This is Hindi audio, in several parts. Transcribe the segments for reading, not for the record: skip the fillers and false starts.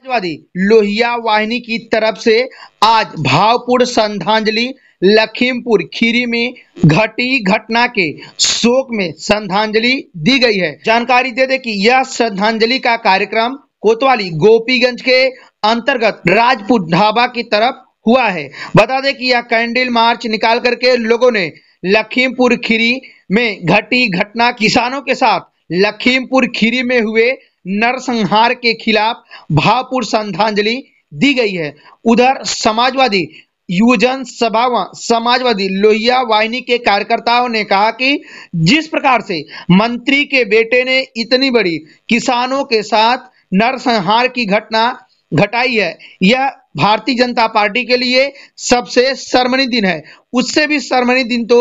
समाजवादी लोहिया वाहिनी की तरफ से आज भावपूर्ण श्रद्धांजलि लखीमपुर खीरी में घटी घटना के शोक में श्रद्धांजलि दी गई है। जानकारी दे दे कि यह श्रद्धांजलि का कार्यक्रम कोतवाली गोपीगंज के अंतर्गत राजपूत ढाबा की तरफ हुआ है। बता दें कि यह कैंडल मार्च निकाल करके लोगों ने लखीमपुर खीरी में घटी घटना किसानों के साथ लखीमपुर खीरी में हुए नरसंहार के खिलाफ भावपूर्ण श्रद्धांजलि दी गई है। उधर समाजवादी युवजन सभा व समाजवादी लोहिया वाहिनी के कार्यकर्ताओं ने कहा कि जिस प्रकार से मंत्री के बेटे ने इतनी बड़ी किसानों के साथ नरसंहार की घटना घटाई है, यह भारतीय जनता पार्टी के लिए सबसे शर्मनीय दिन है। उससे भी शर्मनीय दिन तो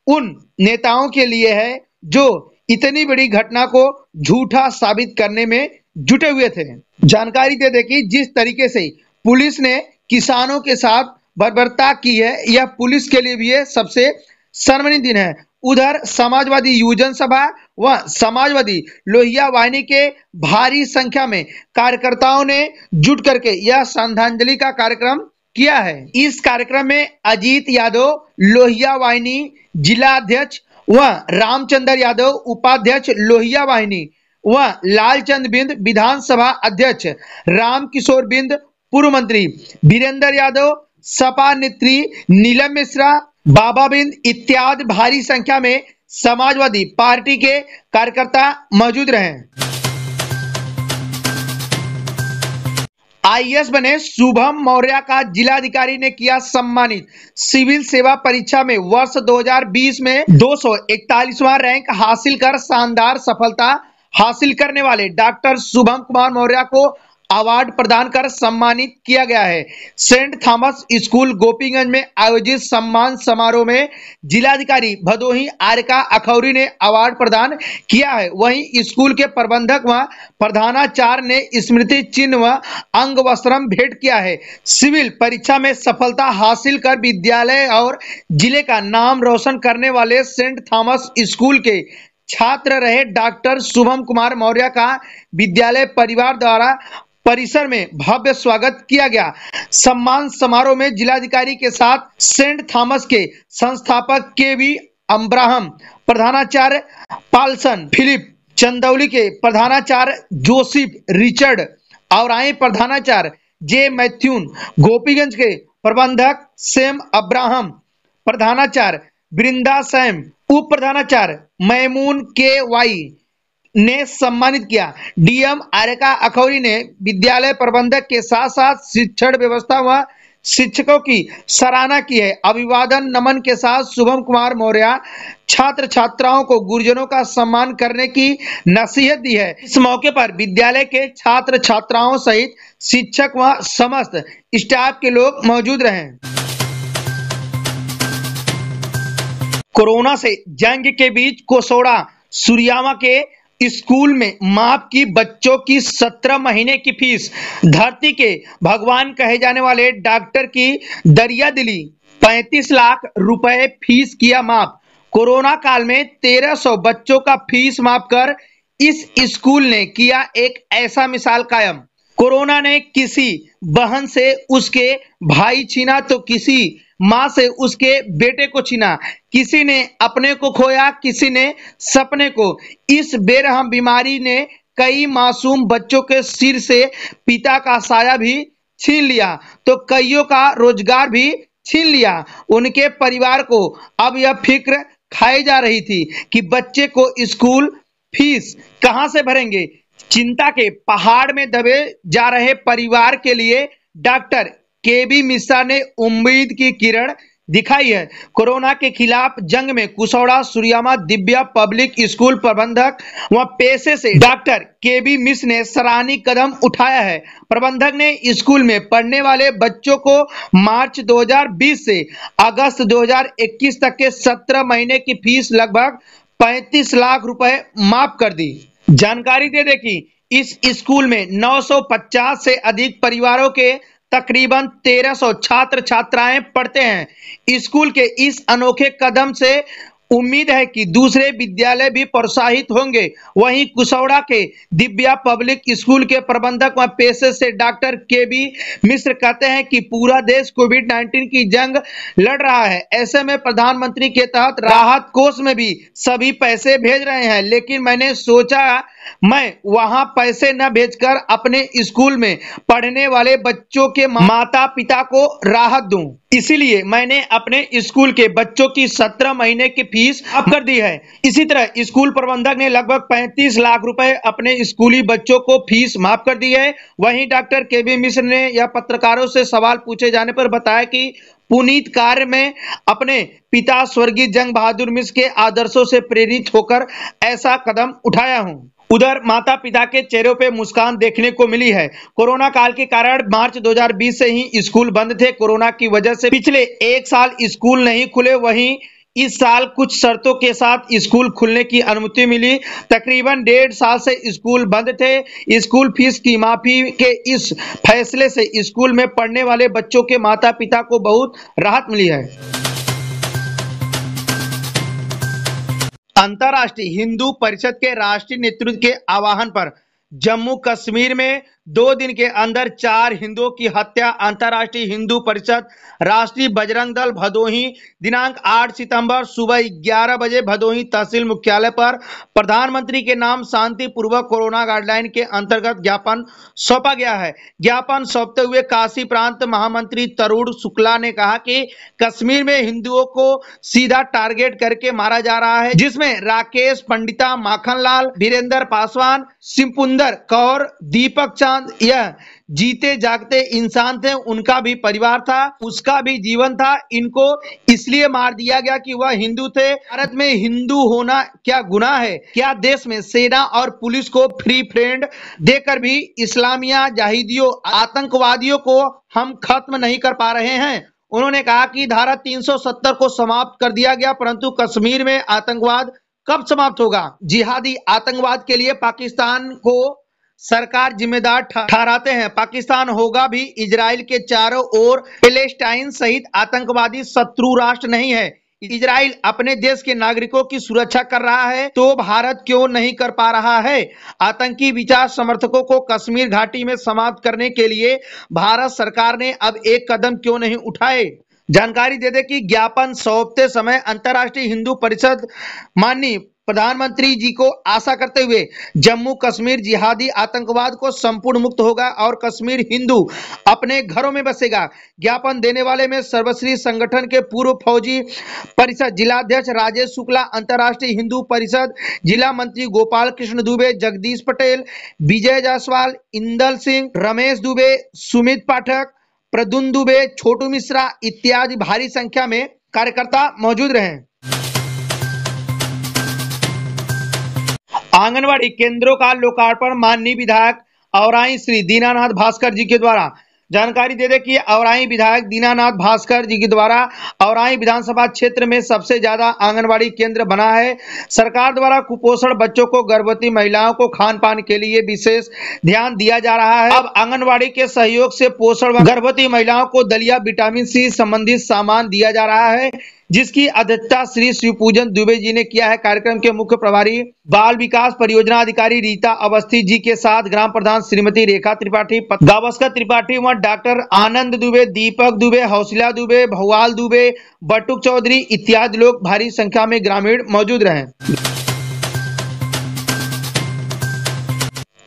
उन नेताओं के लिए है जो इतनी बड़ी घटना को झूठा साबित करने में जुटे हुए थे। जानकारी दे दे कि जिस तरीके से पुलिस ने किसानों के साथ बर्बरता की है, यह पुलिस के लिए भी सबसे शर्मनीय दिन है। उधर समाजवादी युवजन सभा व समाजवादी लोहिया वाहिनी के भारी संख्या में कार्यकर्ताओं ने जुट करके यह श्रद्धांजलि का कार्यक्रम किया है। इस कार्यक्रम में अजीत यादव लोहिया वाहिनी जिला अध्यक्ष व रामचंद्र यादव उपाध्यक्ष लोहिया वाहिनी व लालचंद बिंद विधानसभा अध्यक्ष, राम किशोर बिंद पूर्व मंत्री, वीरेंद्र यादव सपा नेत्री, नीलम मिश्रा, बाबा बिंद इत्यादि भारी संख्या में समाजवादी पार्टी के कार्यकर्ता मौजूद रहे। आईएएस बने शुभम मौर्य का जिलाधिकारी ने किया सम्मानित। सिविल सेवा परीक्षा में वर्ष 2020 में 241वां रैंक हासिल कर शानदार सफलता हासिल करने वाले डॉक्टर शुभम कुमार मौर्य को अवार्ड प्रदान कर सम्मानित किया गया है। सेंट थॉमस स्कूल गोपीगंज में आयोजित सम्मान समारोह में जिलाधिकारी भदोही आर्यका अखौरी ने अवार्ड प्रदान किया है। वहीं स्कूल के प्रबंधक व प्रधानाचार्य ने स्मृति चिन्ह व अंग वस्त्रम भेंट किया है। सिविल परीक्षा में सफलता हासिल कर विद्यालय और जिले का नाम रोशन करने वाले सेंट थॉमस स्कूल के छात्र रहे डॉक्टर शुभम कुमार मौर्य का विद्यालय परिवार द्वारा परिसर में भव्य स्वागत किया गया। सम्मान समारोह में जिलाधिकारी के साथ सेंट थॉमस के संस्थापक केवी अब्राहम, प्रधानाचार्य पालसन फिलिप, चंदौली के प्रधानाचार्य जोसेफ रिचर्ड और आए प्रधानाचार्य जे मैथ्यून, गोपीगंज के प्रबंधक सेम अब्राहम, प्रधानाचार्य वृंदा सैम, उप प्रधानाचार्य मैमून के वाई ने सम्मानित किया। डीएम आर्यका अखौरी ने विद्यालय प्रबंधक के साथ साथ शिक्षण व्यवस्था व शिक्षकों की सराहना की है। अभिवादन नमन के साथ शुभम कुमार मौर्य छात्र छात्राओं को गुरुजनों का सम्मान करने की नसीहत दी है। इस मौके पर विद्यालय के छात्र छात्राओं सहित शिक्षक व समस्त स्टाफ के लोग मौजूद रहे। कोरोना से जंग के बीच कोसोड़ा सुरियामा के स्कूल में माफ की बच्चों की 17 महीने की फीस। धरती के भगवान कहे जाने वाले डॉक्टर की दरिया दिली 35 लाख रुपए फीस किया माफ। कोरोना काल में 1300 बच्चों का फीस माफ कर इस स्कूल ने किया एक ऐसा मिसाल कायम। कोरोना ने किसी बहन से उसके भाई छीना तो किसी मां से उसके बेटे को छीना, किसी ने अपने को खोया, किसी ने सपने को। इस बेरहम बीमारी ने कई मासूम बच्चों के सिर से पिता का साया भी छीन लिया तो कईयों का रोजगार भी छीन लिया। उनके परिवार को अब यह फिक्र खाई जा रही थी कि बच्चे को स्कूल फीस कहां से भरेंगे। चिंता के पहाड़ में दबे जा रहे परिवार के लिए डॉक्टर केबी मिश्रा ने उम्मीद की किरण दिखाई है। कोरोना के खिलाफ जंग में कुसौड़ा सुरियामा दिव्या पब्लिक स्कूल प्रबंधक व पेशे से डॉक्टर केबी मिश्र ने सराहनीय कदम उठाया है। प्रबंधक ने स्कूल में पढ़ने वाले बच्चों को मार्च 2020 से अगस्त 2021 तक के 17 महीने की फीस लगभग 35 लाख रुपए माफ कर दी। जानकारी दे दे कि इस स्कूल में 950 से अधिक परिवारों के तकरीबन 1300 छात्र छात्राएं पढ़ते हैं। स्कूल के इस अनोखे कदम से उम्मीद है कि दूसरे विद्यालय भी प्रोत्साहित होंगे। वहीं कुशौड़ा के दिव्या पब्लिक स्कूल के प्रबंधक व पेशे से डॉक्टर केबी मिश्र कहते हैं कि पूरा देश कोविड-19 की जंग लड़ रहा है। ऐसे में प्रधानमंत्री के तहत राहत कोष में भी सभी पैसे भेज रहे हैं, लेकिन मैंने सोचा मैं वहां पैसे न भेजकर अपने स्कूल में पढ़ने वाले बच्चों के माता पिता को राहत दूं। इसीलिए मैंने अपने स्कूल के बच्चों की 17 महीने की फीस माफ कर दी है। इसी तरह स्कूल प्रबंधक ने लगभग 35 लाख रुपए अपने स्कूली बच्चों को फीस माफ कर दी है। वहीं डॉक्टर केबी मिश्र ने यह पत्रकारों से सवाल पूछे जाने पर बताया कि पुनीत कार्य में अपने पिता स्वर्गीय जंग बहादुर मिश्र के आदर्शों से प्रेरित होकर ऐसा कदम उठाया हूं। उधर माता पिता के चेहरों पे मुस्कान देखने को मिली है। कोरोना काल के कारण मार्च 2020 से ही स्कूल बंद थे। कोरोना की वजह से पिछले 1 साल स्कूल नहीं खुले। वहीं इस साल कुछ शर्तों के साथ स्कूल खुलने की अनुमति मिली। तकरीबन 1.5 साल से स्कूल बंद थे। स्कूल फीस की माफी के इस फैसले से स्कूल में पढ़ने वाले बच्चों के माता पिता को बहुत राहत मिली है। अंतर्राष्ट्रीय हिंदू परिषद के राष्ट्रीय नेतृत्व के आह्वान पर जम्मू कश्मीर में 2 दिन के अंदर 4 हिंदुओं की हत्या। अंतर्राष्ट्रीय हिंदू परिषद राष्ट्रीय बजरंग दल भदोही दिनांक 8 सितंबर सुबह 11 बजे भदोही तहसील मुख्यालय पर प्रधानमंत्री के नाम शांतिपूर्वक कोरोना गाइडलाइन के अंतर्गत ज्ञापन सौंपा गया है। ज्ञापन सौंपते हुए काशी प्रांत महामंत्री तरुण शुक्ला ने कहा कि कश्मीर में हिंदुओं को सीधा टारगेट करके मारा जा रहा है, जिसमें राकेश पंडिता, माखनलाल, वीरेंद्र पासवान, सिपुंदर कौर, दीपक चांद यह जीते जागते इंसान थे। उनका भी परिवार था, उसका भी जीवन था। इनको इसलिए मार दिया गया कि वह हिंदू थे। भारत में हिंदू होना क्या गुनाह है? क्या देश में सेना और पुलिस को फ्री फ्रेंड देकर भी इस्लामिया जाहिदियों आतंकवादियों को हम खत्म नहीं कर पा रहे हैं? उन्होंने कहा कि धारा 370 को समाप्त कर दिया गया, परंतु कश्मीर में आतंकवाद कब समाप्त होगा? जिहादी आतंकवाद के लिए पाकिस्तान को सरकार जिम्मेदार ठहराते हैं। पाकिस्तान होगा भी इजराइल के चारों ओर पैलेस्टाइन सहित आतंकवादी शत्रु राष्ट्र नहीं है। इजराइल अपने देश के नागरिकों की सुरक्षा कर रहा है, तो भारत क्यों नहीं कर पा रहा है? आतंकी विचार समर्थकों को कश्मीर घाटी में समाप्त करने के लिए भारत सरकार ने अब एक कदम क्यों नहीं उठाए? जानकारी दे दे कि ज्ञापन सौंपते समय अंतर्राष्ट्रीय हिंदू परिषद माननीय प्रधानमंत्री जी को आशा करते हुए जम्मू कश्मीर जिहादी आतंकवाद को संपूर्ण मुक्त होगा और कश्मीर हिंदू अपने घरों में बसेगा। ज्ञापन देने वाले में सर्वश्री संगठन के पूर्व फौजी परिषद जिलाध्यक्ष राजेश शुक्ला, अंतर्राष्ट्रीय हिंदू परिषद जिला मंत्री गोपाल कृष्ण दुबे, जगदीश पटेल, विजय जायसवाल, इंदल सिंह, रमेश दुबे, सुमित पाठक, प्रद्युम्न दुबे, छोटू मिश्रा इत्यादि भारी संख्या में कार्यकर्ता मौजूद रहे। आंगनवाड़ी केंद्रों का लोकार्पण माननीय विधायक औराई श्री दीनानाथ भास्कर जी के द्वारा। जानकारी दे दे कि औराई विधायक दीनानाथ भास्कर जी के द्वारा औराई विधानसभा क्षेत्र में सबसे ज्यादा आंगनवाड़ी केंद्र बना है। सरकार द्वारा कुपोषण बच्चों को, गर्भवती महिलाओं को खान पान के लिए विशेष ध्यान दिया जा रहा है। अब आंगनवाड़ी के सहयोग से पोषण व गर्भवती महिलाओं को दलिया, विटामिन सी संबंधित सामान दिया जा रहा है, जिसकी अध्यक्षता श्री शिवपूजन दुबे जी ने किया है। कार्यक्रम के मुख्य प्रभारी बाल विकास परियोजना अधिकारी रीता अवस्थी जी के साथ ग्राम प्रधान श्रीमती रेखा त्रिपाठी, गावस्कर त्रिपाठी व डॉक्टर आनंद दुबे, दीपक दुबे, हौसला दुबे, भवाल दुबे, बटुक चौधरी इत्यादि लोग भारी संख्या में ग्रामीण मौजूद रहे।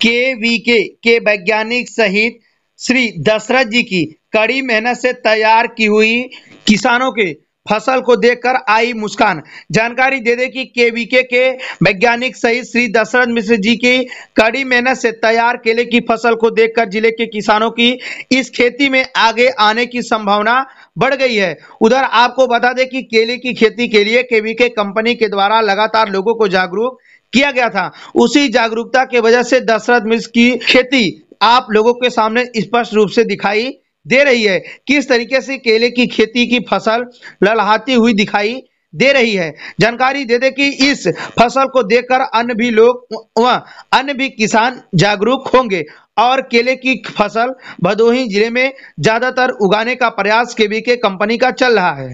केवीके के वैज्ञानिक सहित श्री दशरथ जी की कड़ी मेहनत से तैयार की हुई किसानों के फसल को देखकर आई मुस्कान। जानकारी दे दे कि केवीके के वैज्ञानिक सहित श्री दशरथ मिश्र जी की कड़ी मेहनत से तैयार केले की फसल को देखकर जिले के किसानों की इस खेती में आगे आने की संभावना बढ़ गई है। उधर आपको बता दें कि केले की खेती के लिए केवीके कंपनी के द्वारा लगातार लोगों को जागरूक किया गया था। उसी जागरूकता की वजह से दशरथ मिश्र की खेती आप लोगों के सामने स्पष्ट रूप से दिखाई दे रही है। किस तरीके से केले की खेती की फसल लहलहाती हुई दिखाई दे रही है। जानकारी दे दे कि इस फसल को देखकर अन्य भी लोग व अन्य भी किसान जागरूक होंगे और केले की फसल भदोही जिले में ज्यादातर उगाने का प्रयास केवीके कंपनी का चल रहा है।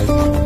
है।